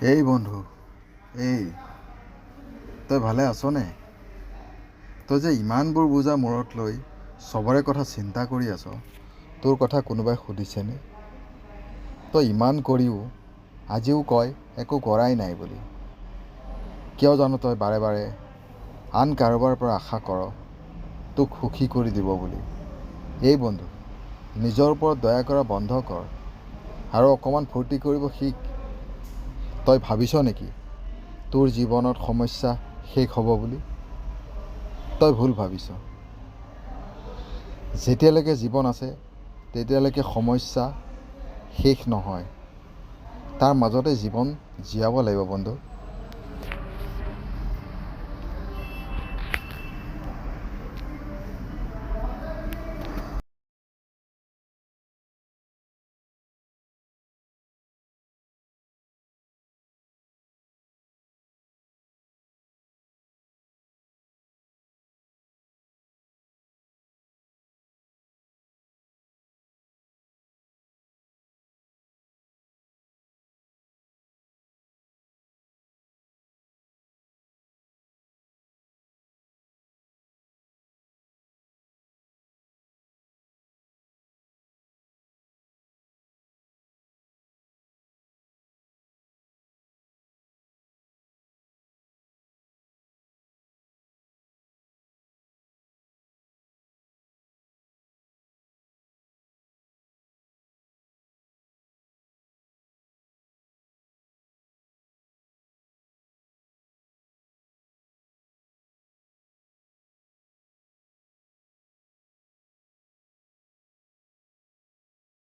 এই বন্ধু, এই তই ভালে আছনে? তই যে ইমানবোৰ বোজা মূৰত লৈ চবৰে কথা চিন্তা কৰি আছ, তোৰ কথা কোনোবাই সুধিছেনে? তই ইমান কৰিও আজিও কয় একো কৰাই নাই বুলি। কিয় জানো তই বাৰে বাৰে আন কাৰোবাৰ পৰা আশা কৰ তোক সুখী কৰি দিব বুলি? এই বন্ধু, নিজৰ ওপৰত দয়া কৰা বন্ধ কৰ আৰু অকণমান ফূৰ্তি কৰিব শিক। তই ভাবিছ নেকি তোৰ জীৱনত সমস্যা শেষ হ'ব বুলি? তই ভুল ভাবিছ। যেতিয়ালৈকে জীৱন আছে তেতিয়ালৈকে সমস্যা শেষ নহয়। তাৰ মাজতে জীৱন জীয়াব লাগিব বন্ধু।